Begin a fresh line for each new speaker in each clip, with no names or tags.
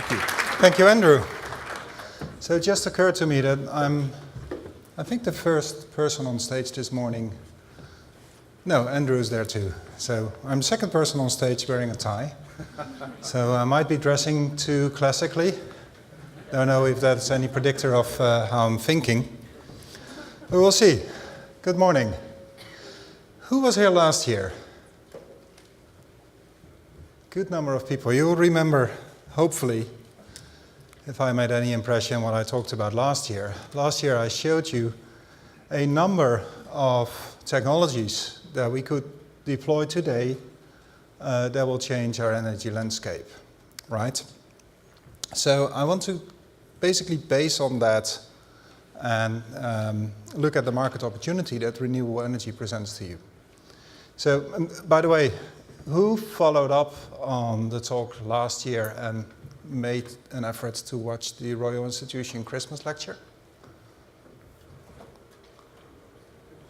Thank you, Andrew. So it just occurred to me that I think the first person on stage this morning. No, Andrew is there too. So I'm the second person on stage wearing a tie. So I might be dressing too classically. Don't know if that's any predictor of how I'm thinking. But we'll see. Good morning. Who was here last year? Good number of people. You will remember, hopefully, if I made any impression what I talked about last year. Last year I showed you a number of technologies that we could deploy today that will change our energy landscape, right? So I want to basically base on that and look at the market opportunity that renewable energy presents to you. So, by the way, who followed up on the talk last year and made an effort to watch the Royal Institution Christmas lecture?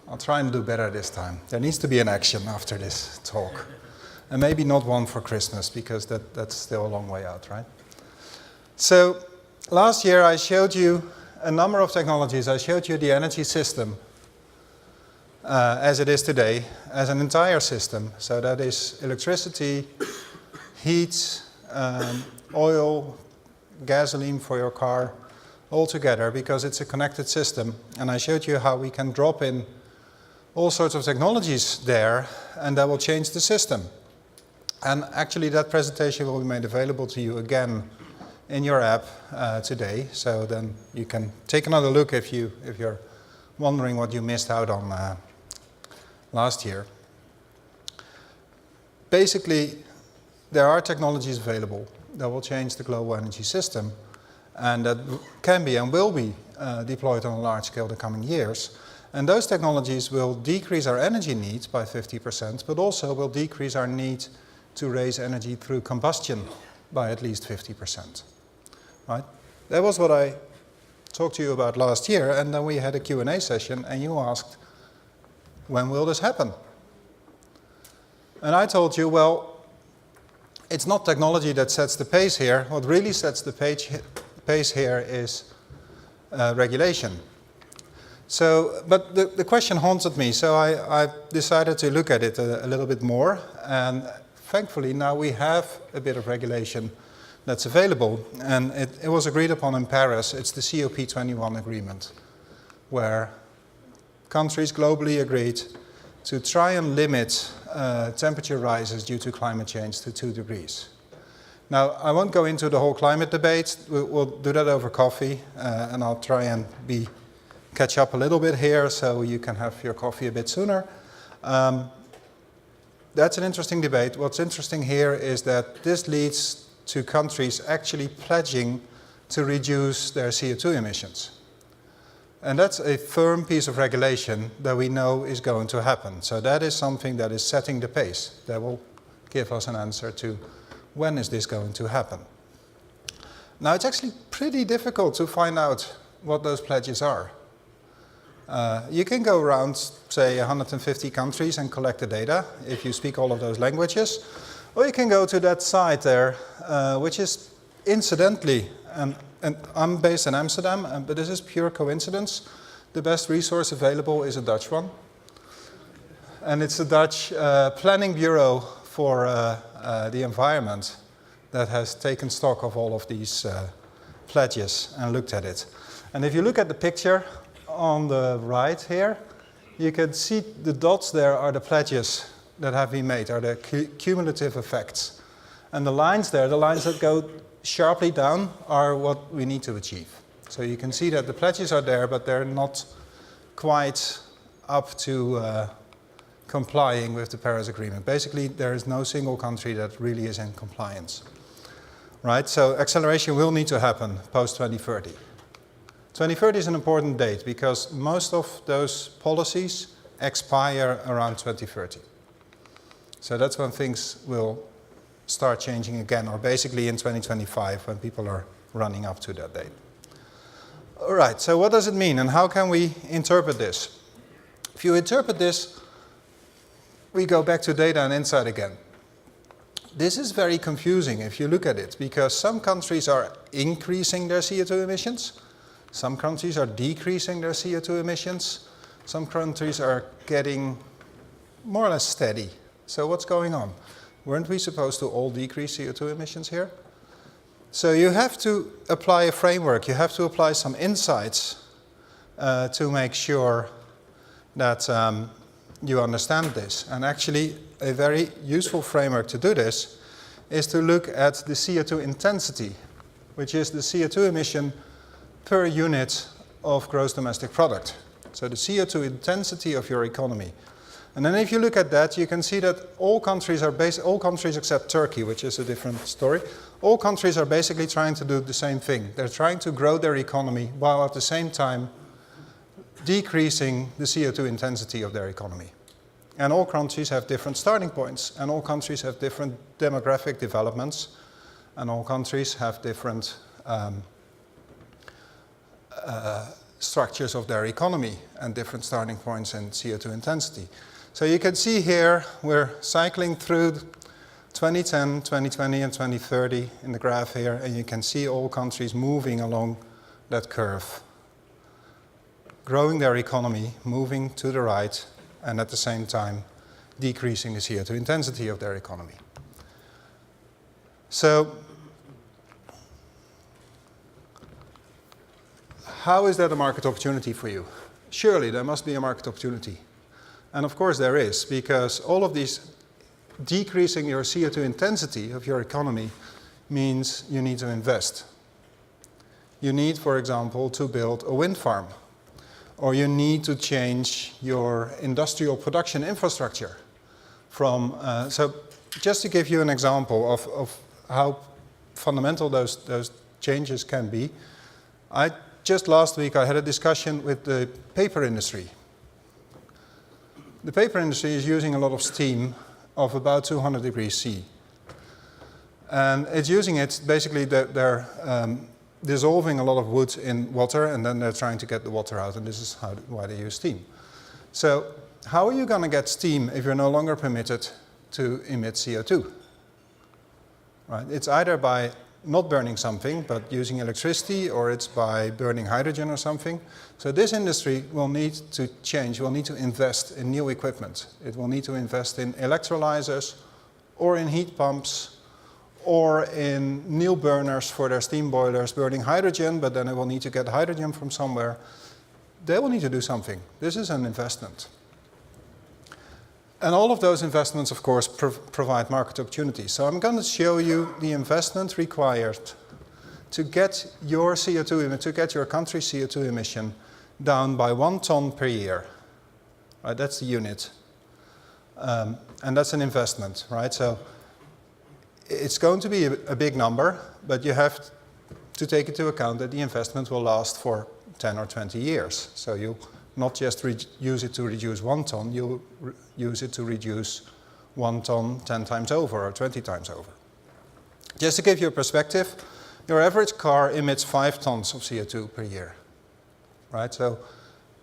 I'll try and do better this time. There needs to be an action after this talk. And maybe not one for Christmas, because that's still a long way out, right? So, last year I showed you a number of technologies. I showed you the energy system as it is today, as an entire system. So that is electricity, heat, oil, gasoline for your car, all together, because it's a connected system. And I showed you how we can drop in all sorts of technologies there, and that will change the system. And actually that presentation will be made available to you again in your app today, so then you can take another look if you're wondering what you missed out on last year. Basically, there are technologies available that will change the global energy system, and that can be and will be deployed on a large scale the coming years. And those technologies will decrease our energy needs by 50%, but also will decrease our need to raise energy through combustion by at least 50%. Right? That was what I talked to you about last year, and then we had a Q&A session, and you asked, when will this happen? And I told you, well, it's not technology that sets the pace here. What really sets the pace here is regulation. So, but the question haunted me, so I decided to look at it a little bit more, and thankfully now we have a bit of regulation that's available, and it was agreed upon in Paris. It's the COP21 agreement, where countries globally agreed to try and limit temperature rises due to climate change to 2 degrees. Now, I won't go into the whole climate debate. We'll do that over coffee, and I'll try and catch up a little bit here so you can have your coffee a bit sooner. That's an interesting debate. What's interesting here is that this leads to countries actually pledging to reduce their CO2 emissions. And that's a firm piece of regulation that we know is going to happen. So that is something that is setting the pace. That will give us an answer to when is this going to happen. Now, it's actually pretty difficult to find out what those pledges are. You can go around, say, 150 countries and collect the data if you speak all of those languages. Or you can go to that site there, which is incidentally, and I'm based in Amsterdam, but this is pure coincidence. The best resource available is a Dutch one. And it's a Dutch planning bureau for the environment that has taken stock of all of these pledges and looked at it. And if you look at the picture on the right here, you can see the dots there are the pledges that have been made, are the cumulative effects. And the lines there, the lines that go sharply down, are what we need to achieve. So you can see that the pledges are there, but they're not quite up to complying with the Paris Agreement. Basically, there is no single country that really is in compliance. Right? So acceleration will need to happen post-2030. 2030 is an important date because most of those policies expire around 2030. So that's when things will start changing again, or basically in 2025 when people are running up to that date. All right, so what does it mean and how can we interpret this? If you interpret this, we go back to data and insight again. This is very confusing if you look at it, because some countries are increasing their CO2 emissions, some countries are decreasing their CO2 emissions, some countries are getting more or less steady. So what's going on? Weren't we supposed to all decrease CO2 emissions here? So you have to apply a framework, you have to apply some insights to make sure that you understand this. And actually, a very useful framework to do this is to look at the CO2 intensity, which is the CO2 emission per unit of gross domestic product. So the CO2 intensity of your economy. And then if you look at that, you can see that all countries except Turkey, which is a different story, all countries are basically trying to do the same thing. They're trying to grow their economy while at the same time decreasing the CO2 intensity of their economy. And all countries have different starting points, and all countries have different demographic developments, and all countries have different structures of their economy and different starting points in CO2 intensity. So you can see here we're cycling through 2010, 2020 and 2030 in the graph here, and you can see all countries moving along that curve, growing their economy, moving to the right, and at the same time decreasing the CO2 intensity of their economy. So how is that a market opportunity for you? Surely there must be a market opportunity. And of course there is, because all of these decreasing your CO2 intensity of your economy means you need to invest. You need, for example, to build a wind farm, or you need to change your industrial production infrastructure from, so just to give you an example of how fundamental those changes can be, just last week I had a discussion with the paper industry. The paper industry is using a lot of steam of about 200 degrees C. And it's using it, basically they're dissolving a lot of wood in water, and then they're trying to get the water out, and this is why they use steam. So how are you going to get steam if you're no longer permitted to emit CO2? Right? It's either by not burning something, but using electricity, or it's by burning hydrogen or something. So this industry will need to change, will need to invest in new equipment. It will need to invest in electrolyzers, or in heat pumps, or in new burners for their steam boilers, burning hydrogen, but then it will need to get hydrogen from somewhere. They will need to do something. This is an investment. And all of those investments, of course, provide market opportunities. So I'm going to show you the investment required to get your CO2, to get your country's CO2 emission down by 1 ton per year. Right, that's the unit. And that's an investment, right? So it's going to be a big number, but you have to take into account that the investment will last for 10 or 20 years. So you not just use it to reduce 1 ton, you'll use it to reduce 1 ton 10 times over or 20 times over. Just to give you a perspective, your average car emits 5 tons of CO2 per year. Right? So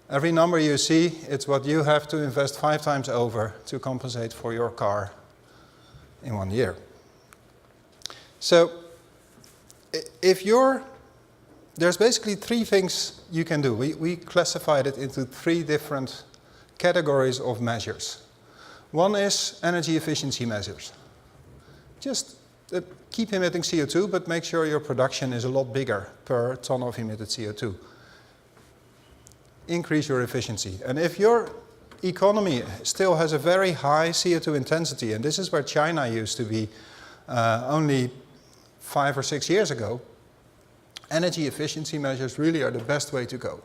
every number you see, it's what you have to invest 5 times over to compensate for your car in 1 year. So there's basically 3 things you can do. We classified it into 3 different categories of measures. One is energy efficiency measures. Just keep emitting CO2, but make sure your production is a lot bigger per ton of emitted CO2. Increase your efficiency. And if your economy still has a very high CO2 intensity, and this is where China used to be only 5 or 6 years ago, energy efficiency measures really are the best way to go.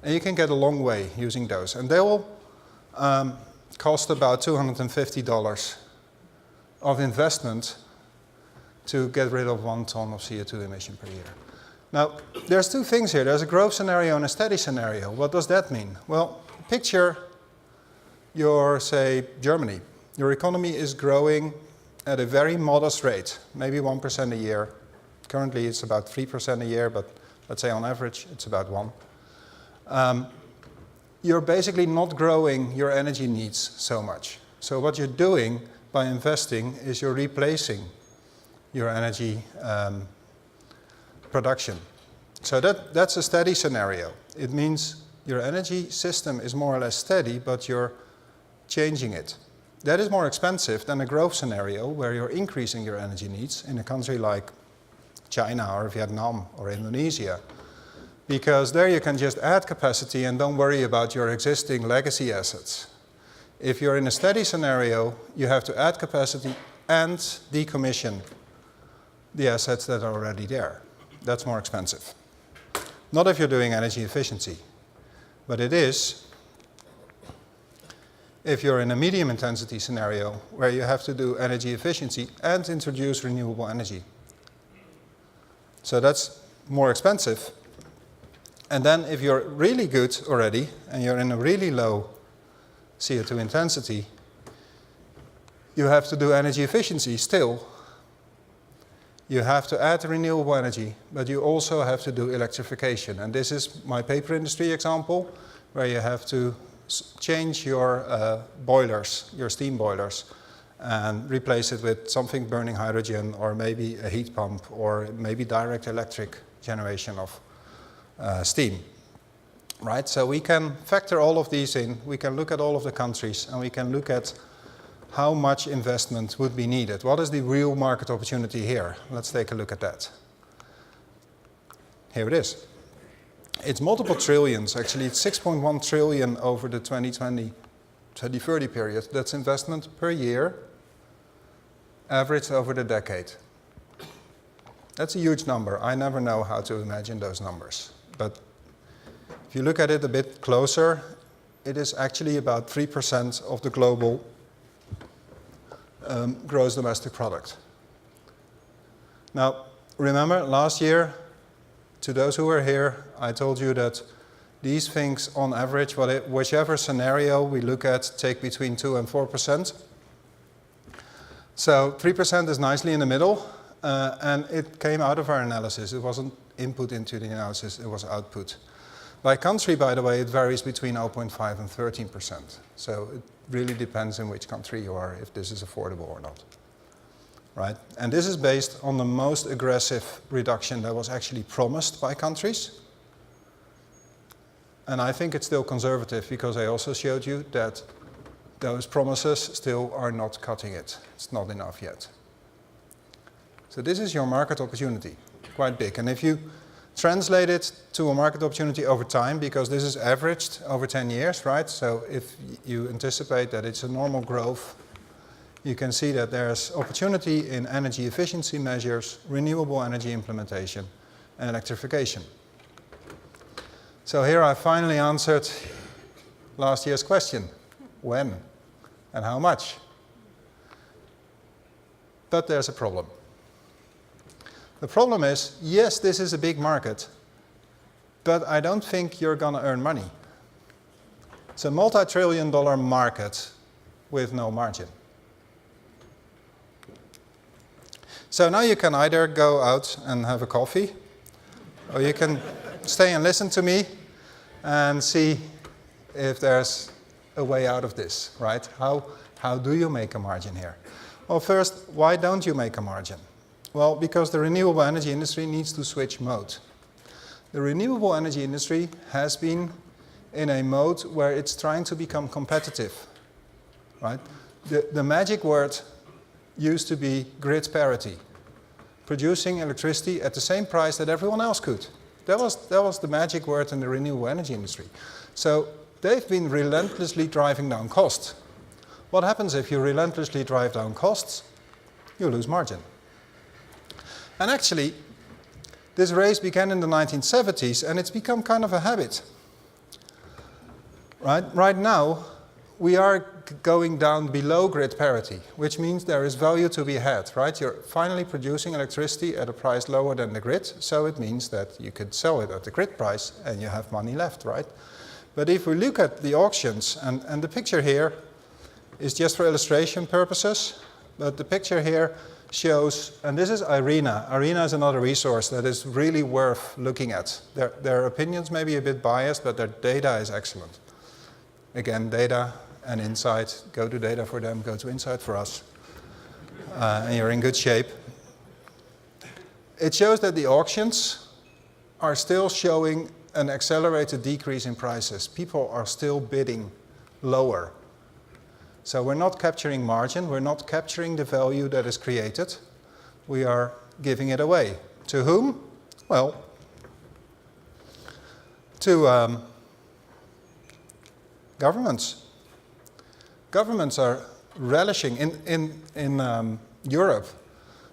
And you can get a long way using those. And they will cost about $250 of investment to get rid of 1 ton of CO2 emission per year. Now, there's 2 things here. There's a growth scenario and a steady scenario. What does that mean? Well, picture say, Germany. Your economy is growing at a very modest rate, maybe 1% a year. Currently it's about 3% a year, but let's say on average it's about 1. You're basically not growing your energy needs so much. So what you're doing by investing is you're replacing your energy production. So that's a steady scenario. It means your energy system is more or less steady, but you're changing it. That is more expensive than a growth scenario where you're increasing your energy needs in a country like China or Vietnam or Indonesia, because there you can just add capacity and don't worry about your existing legacy assets. If you're in a steady scenario, you have to add capacity and decommission the assets that are already there. That's more expensive. Not if you're doing energy efficiency, but it is if you're in a medium intensity scenario where you have to do energy efficiency and introduce renewable energy. So that's more expensive. And then if you're really good already and you're in a really low CO2 intensity, you have to do energy efficiency still. You have to add renewable energy, but you also have to do electrification. And this is my paper industry example, where you have to change your boilers, your steam boilers, and replace it with something burning hydrogen, or maybe a heat pump, or maybe direct electric generation of steam. Right? So we can factor all of these in, we can look at all of the countries, and we can look at how much investment would be needed. What is the real market opportunity here? Let's take a look at that. Here it is. It's multiple trillions, actually. It's 6.1 trillion over the 2020-2030 period. That's investment per year, averaged over the decade. That's a huge number. I never know how to imagine those numbers. But if you look at it a bit closer, it is actually about 3% of the global gross domestic product. Now, remember last year, to those who were here, I told you that these things on average, whichever scenario we look at, take between 2 and 4%. So 3% is nicely in the middle, and it came out of our analysis. It wasn't input into the analysis, it was output. By country, by the way, it varies between 0.5 and 13%. So it really depends in which country you are, if this is affordable or not. Right? And this is based on the most aggressive reduction that was actually promised by countries. And I think it's still conservative, because I also showed you that those promises still are not cutting it. It's not enough yet. So this is your market opportunity, quite big. And if you translate it to a market opportunity over time, because this is averaged over 10 years, right? So if you anticipate that it's a normal growth, you can see that there's opportunity in energy efficiency measures, renewable energy implementation, and electrification. So here I finally answered last year's question: when and how much? But there's a problem. The problem is, yes, this is a big market, but I don't think you're going to earn money. It's a multi-trillion-dollar market with no margin. So now you can either go out and have a coffee, or you can stay and listen to me and see if there's a way out of this, right? How do you make a margin here? Well, first, why don't you make a margin? Well, because the renewable energy industry needs to switch mode. The renewable energy industry has been in a mode where it's trying to become competitive, right? The magic word used to be grid parity, producing electricity at the same price that everyone else could. That was the magic word in the renewable energy industry. So they've been relentlessly driving down costs. What happens if you relentlessly drive down costs? You lose margin. And actually, this race began in the 1970s, and it's become kind of a habit. Right now, we are going down below grid parity, which means there is value to be had, right? You're finally producing electricity at a price lower than the grid, so it means that you could sell it at the grid price and you have money left, right? But if we look at the auctions, and the picture here is just for illustration purposes, but the picture here shows, and this is IRENA. IRENA is another resource that is really worth looking at. Their opinions may be a bit biased, but their data is excellent. Again, data and insight, go to data for them, go to insight for us. and you're in good shape. It shows that the auctions are still showing an accelerated decrease in prices. People are still bidding lower. So we're not capturing margin, we're not capturing the value that is created. We are giving it away. To whom? Well, to governments. Governments are relishing. In Europe,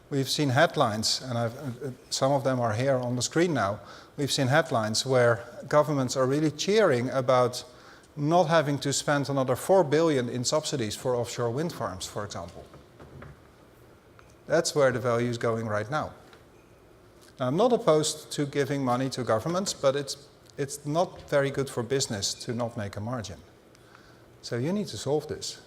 we've seen headlines, and some of them are here on the screen now. We've seen headlines where governments are really cheering about not having to spend another 4 billion in subsidies for offshore wind farms, for example. That's where the value is going right now. Now, I'm not opposed to giving money to governments, but it's not very good for business to not make a margin. So you need to solve this.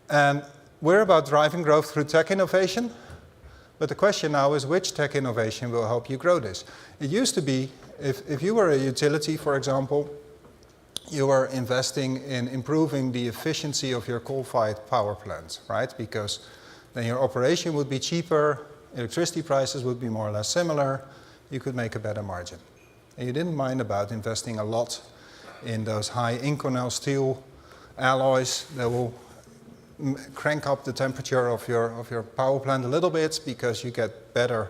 And we're about driving growth through tech innovation, but the question now is which tech innovation will help you grow this? It used to be, if you were a utility, for example, you were investing in improving the efficiency of your coal-fired power plants, right? Because then your operation would be cheaper, electricity prices would be more or less similar, you could make a better margin. And you didn't mind about investing a lot in those high Inconel steel alloys that will crank up the temperature of your power plant a little bit because you get better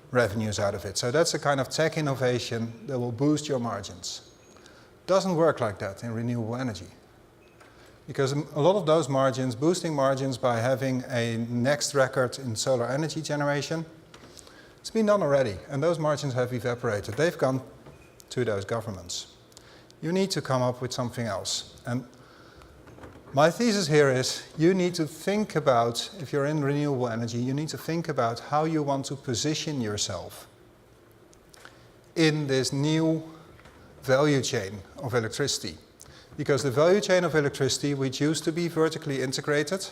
revenues out of it. So that's a kind of tech innovation that will boost your margins. Doesn't work like that in renewable energy. Because a lot of those margins, boosting margins by having a next record in solar energy generation, it's been done already, and those margins have evaporated. They've gone to those governments. You need to come up with something else. And my thesis here is you need to think about, if you're in renewable energy, you need to think about how you want to position yourself in this new value chain of electricity. Because the value chain of electricity, which used to be vertically integrated,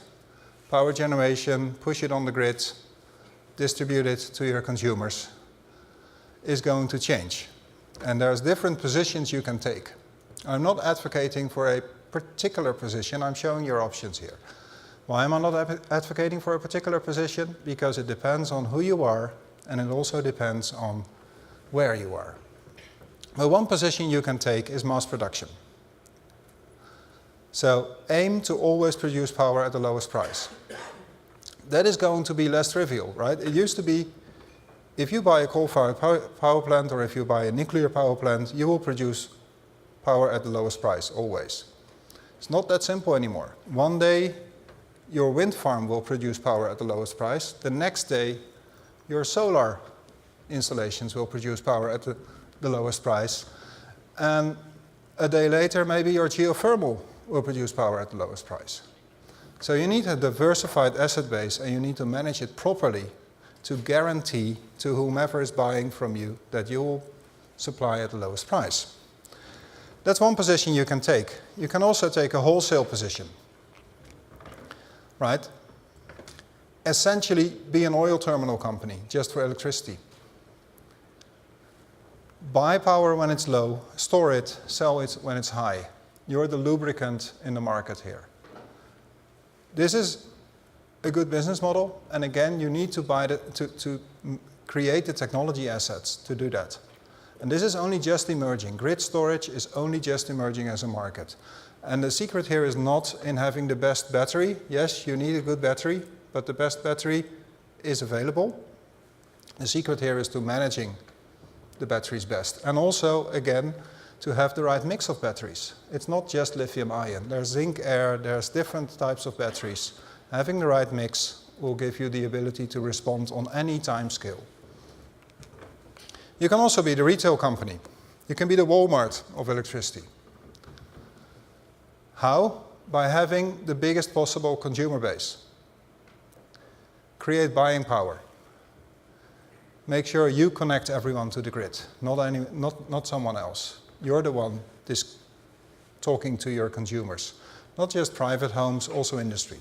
power generation, push it on the grid, distribute it to your consumers, is going to change. And there's different positions you can take. I'm not advocating for a particular position, I'm showing your options here. Why am I not advocating for a particular position? Because it depends on who you are, and it also depends on where you are. Well, one position you can take is mass production. So aim to always produce power at the lowest price. That is going to be less trivial, right? It used to be, if you buy a coal-fired power plant or if you buy a nuclear power plant, you will produce power at the lowest price, always. It's not that simple anymore. One day, your wind farm will produce power at the lowest price. The next day, your solar installations will produce power at the lowest price. And a day later, maybe your geothermal will produce power at the lowest price. So you need a diversified asset base, and you need to manage it properly to guarantee to whomever is buying from you that you will supply at the lowest price. That's one position you can take. You can also take a wholesale position, right? Essentially, be an oil terminal company just for electricity. Buy power when it's low, store it, sell it when it's high. You're the lubricant in the market here. This is a good business model, and again, you need to to create the technology assets to do that. And this is only just emerging. Grid storage is only just emerging as a market. And the secret here is not in having the best battery. Yes, you need a good battery, but the best battery is available. The secret here is to managing the batteries best. And also, again, to have the right mix of batteries. It's not just lithium-ion. There's zinc air, there's different types of batteries. Having the right mix will give you the ability to respond on any time scale. You can also be the retail company. You can be the Walmart of electricity. How? By having the biggest possible consumer base. Create buying power. Make sure you connect everyone to the grid, not someone else. You're the one talking to your consumers. Not just private homes, also industry.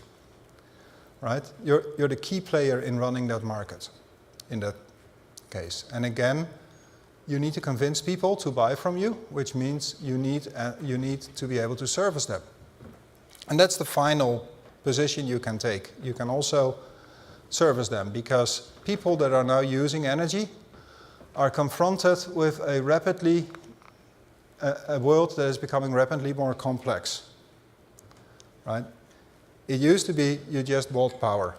Right? You're the key player in running that market in that case. And again, you need to convince people to buy from you, which means you need to be able to service them. And that's the final position you can take. You can also service them, because people that are now using energy are confronted with a world that is becoming rapidly more complex, right? It used to be you just bought power.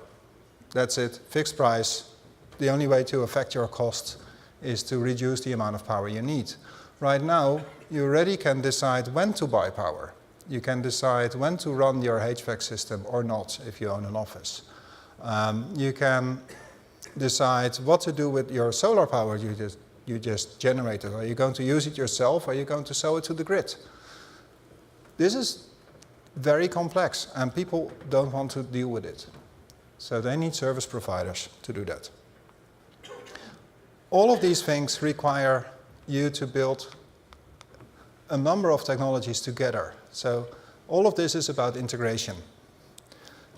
That's it, fixed price. The only way to affect your cost is to reduce the amount of power you need. Right now, you already can decide when to buy power. You can decide when to run your HVAC system or not if you own an office. You can decide what to do with your solar power you just generated. Are you going to use it yourself? Or are you going to sell it to the grid? This is very complex, and people don't want to deal with it. So they need service providers to do that. All of these things require you to build a number of technologies together. So all of this is about integration.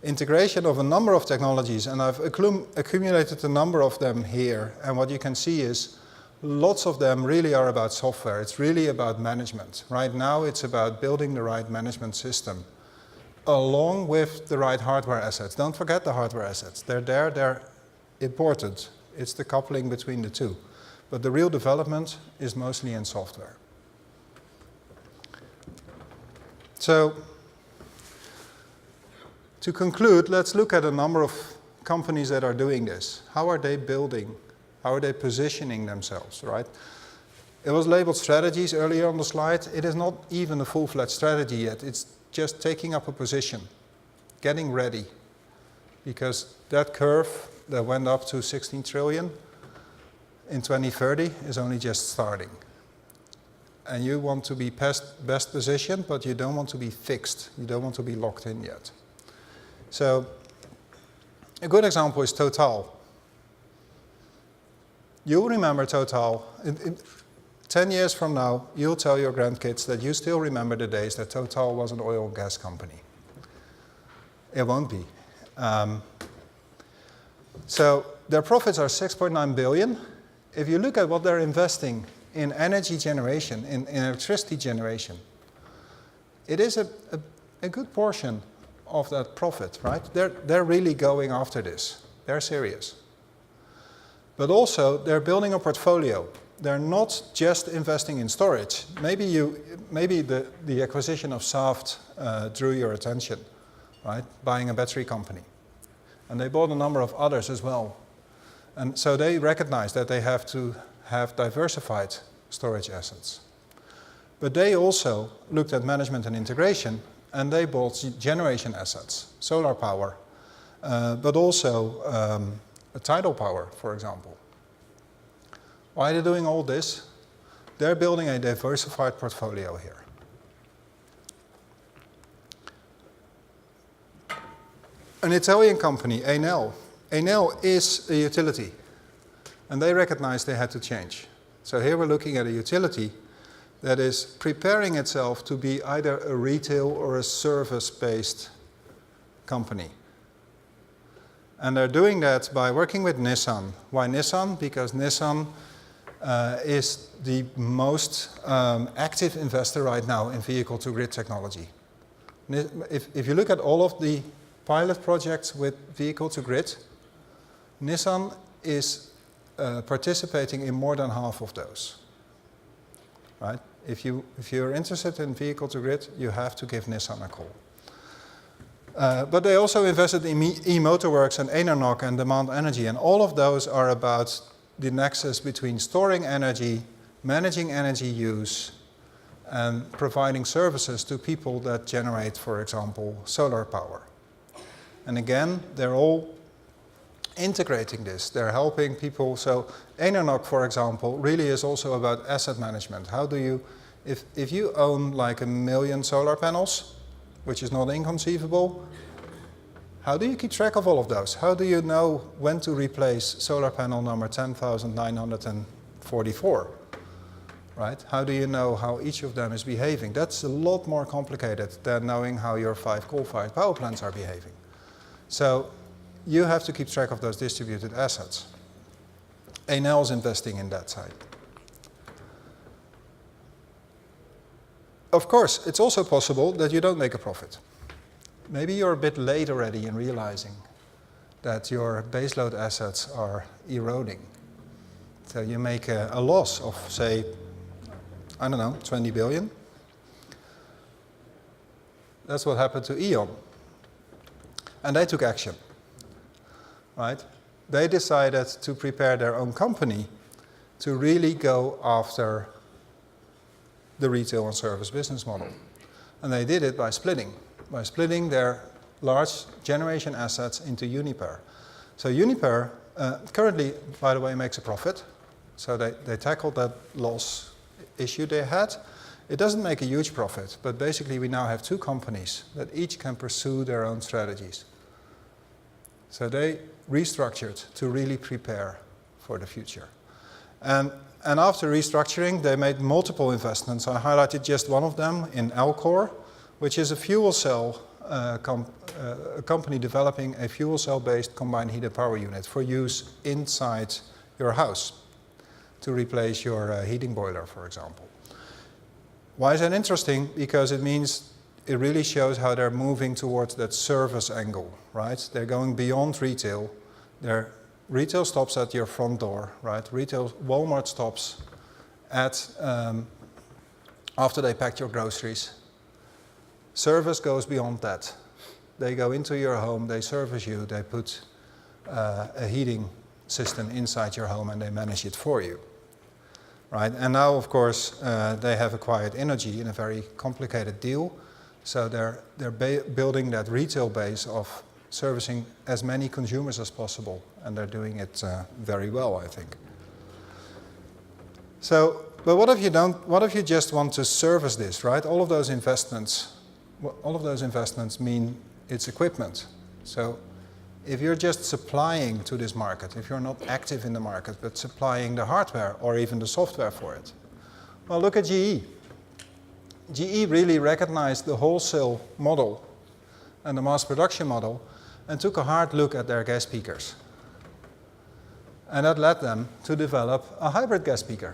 Integration of a number of technologies, and I've accumulated a number of them here, and what you can see is lots of them really are about software. It's really about management. Right now it's about building the right management system along with the right hardware assets. Don't forget the hardware assets. They're there, they're important. It's the coupling between the two. But the real development is mostly in software. So, to conclude, let's look at a number of companies that are doing this. How are they building? How are they positioning themselves, right? It was labeled strategies earlier on the slide. It is not even a full-fledged strategy yet. It's just taking up a position, getting ready. Because that curve that went up to 16 trillion in 2030 is only just starting. And you want to be best positioned, but you don't want to be fixed. You don't want to be locked in yet. So, a good example is Total. You'll remember Total. In 10 years from now, you'll tell your grandkids that you still remember the days that Total was an oil and gas company. It won't be. So their profits are 6.9 billion. If you look at what they're investing in energy generation, in electricity generation, it is a good portion of that profit, right? They're really going after this. They're serious. But also, they're building a portfolio. They're not just investing in storage. Maybe the acquisition of Saft drew your attention, right? Buying a battery company. And they bought a number of others as well. And so they recognize that they have to have diversified storage assets. But they also looked at management and integration, and they bought generation assets, solar power, but also tidal power, for example. Why are they doing all this? They're building a diversified portfolio here. An Italian company, Enel. Enel is a utility, and they recognized they had to change. So here we're looking at a utility that is preparing itself to be either a retail or a service-based company. And they're doing that by working with Nissan. Why Nissan? Because Nissan is the most active investor right now in vehicle-to-grid technology. If you look at all of the pilot projects with vehicle-to-grid, Nissan is participating in more than half of those. Right? If you're interested in vehicle-to-grid, you have to give Nissan a call. But they also invested in e-Motorworks and Enernoc and Demand Energy, and all of those are about the nexus between storing energy, managing energy use, and providing services to people that generate, for example, solar power. And again, they're all integrating this. They're helping people. So Enernoc, for example, really is also about asset management. How do you, if you own like 1 million solar panels, which is not inconceivable, how do you keep track of all of those? How do you know when to replace solar panel number 10,944? Right? How do you know how each of them is behaving? That's a lot more complicated than knowing how your 5 coal-fired power plants are behaving. So you have to keep track of those distributed assets. Enel is investing in that side. Of course, it's also possible that you don't make a profit. maybe you're a bit late already in realizing that your baseload assets are eroding. So you make a loss of, say, I don't know, 20 billion. That's what happened to E.ON. And they took action, right? They decided to prepare their own company to really go after the retail and service business model. And they did it by splitting their large generation assets into Uni Power. So Uni Power currently, by the way, makes a profit. So they tackled that loss issue they had. It doesn't make a huge profit, but basically we now have two companies that each can pursue their own strategies. So they restructured to really prepare for the future. And after restructuring, they made multiple investments. I highlighted just one of them in Alcor, which is a fuel cell a company developing a fuel cell-based combined heat and power unit for use inside your house to replace your heating boiler, for example. Why is that interesting? Because it means it really shows how they're moving towards that service angle, right? They're going beyond retail. Their retail stops at your front door, right? Retail, Walmart stops at after they packed your groceries. Service goes beyond that. They go into your home, they service you, they put a heating system inside your home and they manage it for you. Right? And now, of course, they have acquired energy in a very complicated deal. So they're building that retail base of servicing as many consumers as possible, and they're doing it very well, I think. So, but what if you don't? What if you just want to service this, right? All of those investments mean it's equipment. So, if you're just supplying to this market, if you're not active in the market, but supplying the hardware or even the software for it, well, look at GE. GE really recognized the wholesale model and the mass production model and took a hard look at their gas peakers. And that led them to develop a hybrid gas peaker,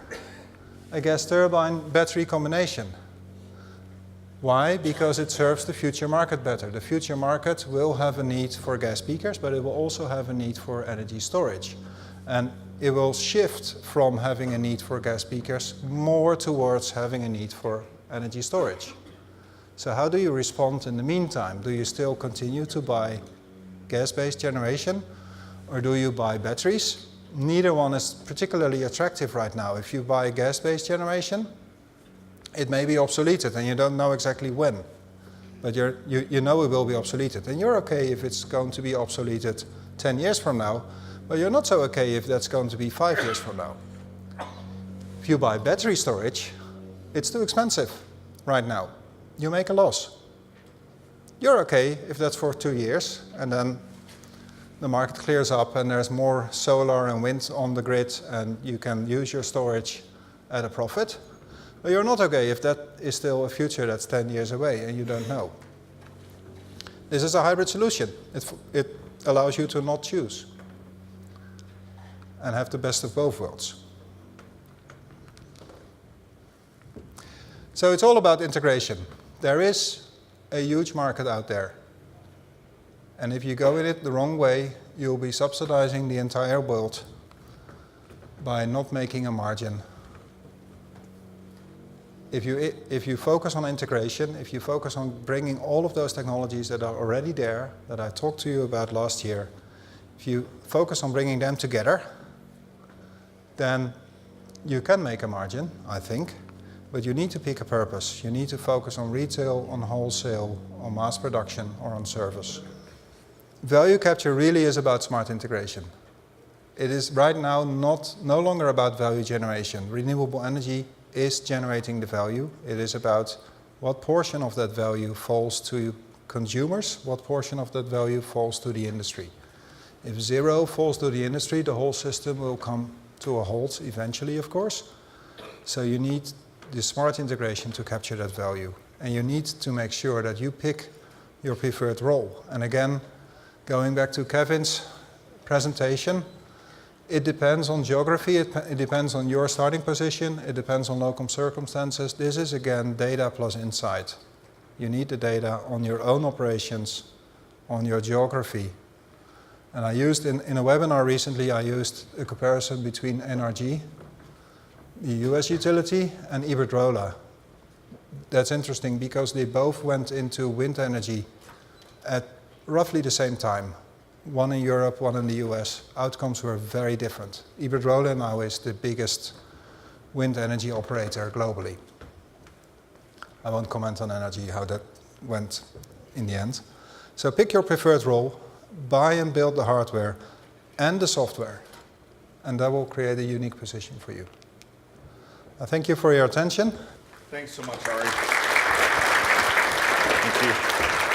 a gas turbine battery combination. Why? Because it serves the future market better. The future market will have a need for gas peakers, but it will also have a need for energy storage. And it will shift from having a need for gas peakers more towards having a need for energy storage. So how do you respond in the meantime? Do you still continue to buy gas-based generation, or do you buy batteries? Neither one is particularly attractive right now. If you buy gas-based generation, it may be obsoleted and you don't know exactly when, but you know it will be obsoleted. And you're okay if it's going to be obsoleted 10 years from now, but you're not so okay if that's going to be 5 years from now. If you buy battery storage, it's too expensive right now. You make a loss. You're okay if that's for 2 years and then the market clears up and there's more solar and wind on the grid and you can use your storage at a profit. But you're not okay if that is still a future that's 10 years away and you don't know. This is a hybrid solution. It allows you to not choose and have the best of both worlds. So it's all about integration. There is a huge market out there. And if you go in it the wrong way, you'll be subsidizing the entire world by not making a margin. If you focus on integration, if you focus on bringing all of those technologies that are already there, that I talked to you about last year, if you focus on bringing them together, then you can make a margin, I think, but you need to pick a purpose. You need to focus on retail, on wholesale, on mass production, or on service. Value capture really is about smart integration. It is right now no longer about value generation. Renewable energy is generating the value. It is about what portion of that value falls to consumers, what portion of that value falls to the industry. If zero falls to the industry, the whole system will come to a halt eventually, of course. So you need the smart integration to capture that value. And you need to make sure that you pick your preferred role. And again, going back to Kevin's presentation, it depends on geography, it depends on your starting position, it depends on local circumstances. This is again data plus insight. You need the data on your own operations, on your geography. And I used, in a webinar recently, I used a comparison between NRG, the US utility, and Iberdrola. That's interesting because they both went into wind energy at roughly the same time. One in Europe, one in the US. Outcomes were very different. Iberdrola now is the biggest wind energy operator globally. I won't comment on energy, how that went in the end. So pick your preferred role, buy and build the hardware and the software, and that will create a unique position for you. I thank you for your attention.
Thanks so much, Ari. Thank you.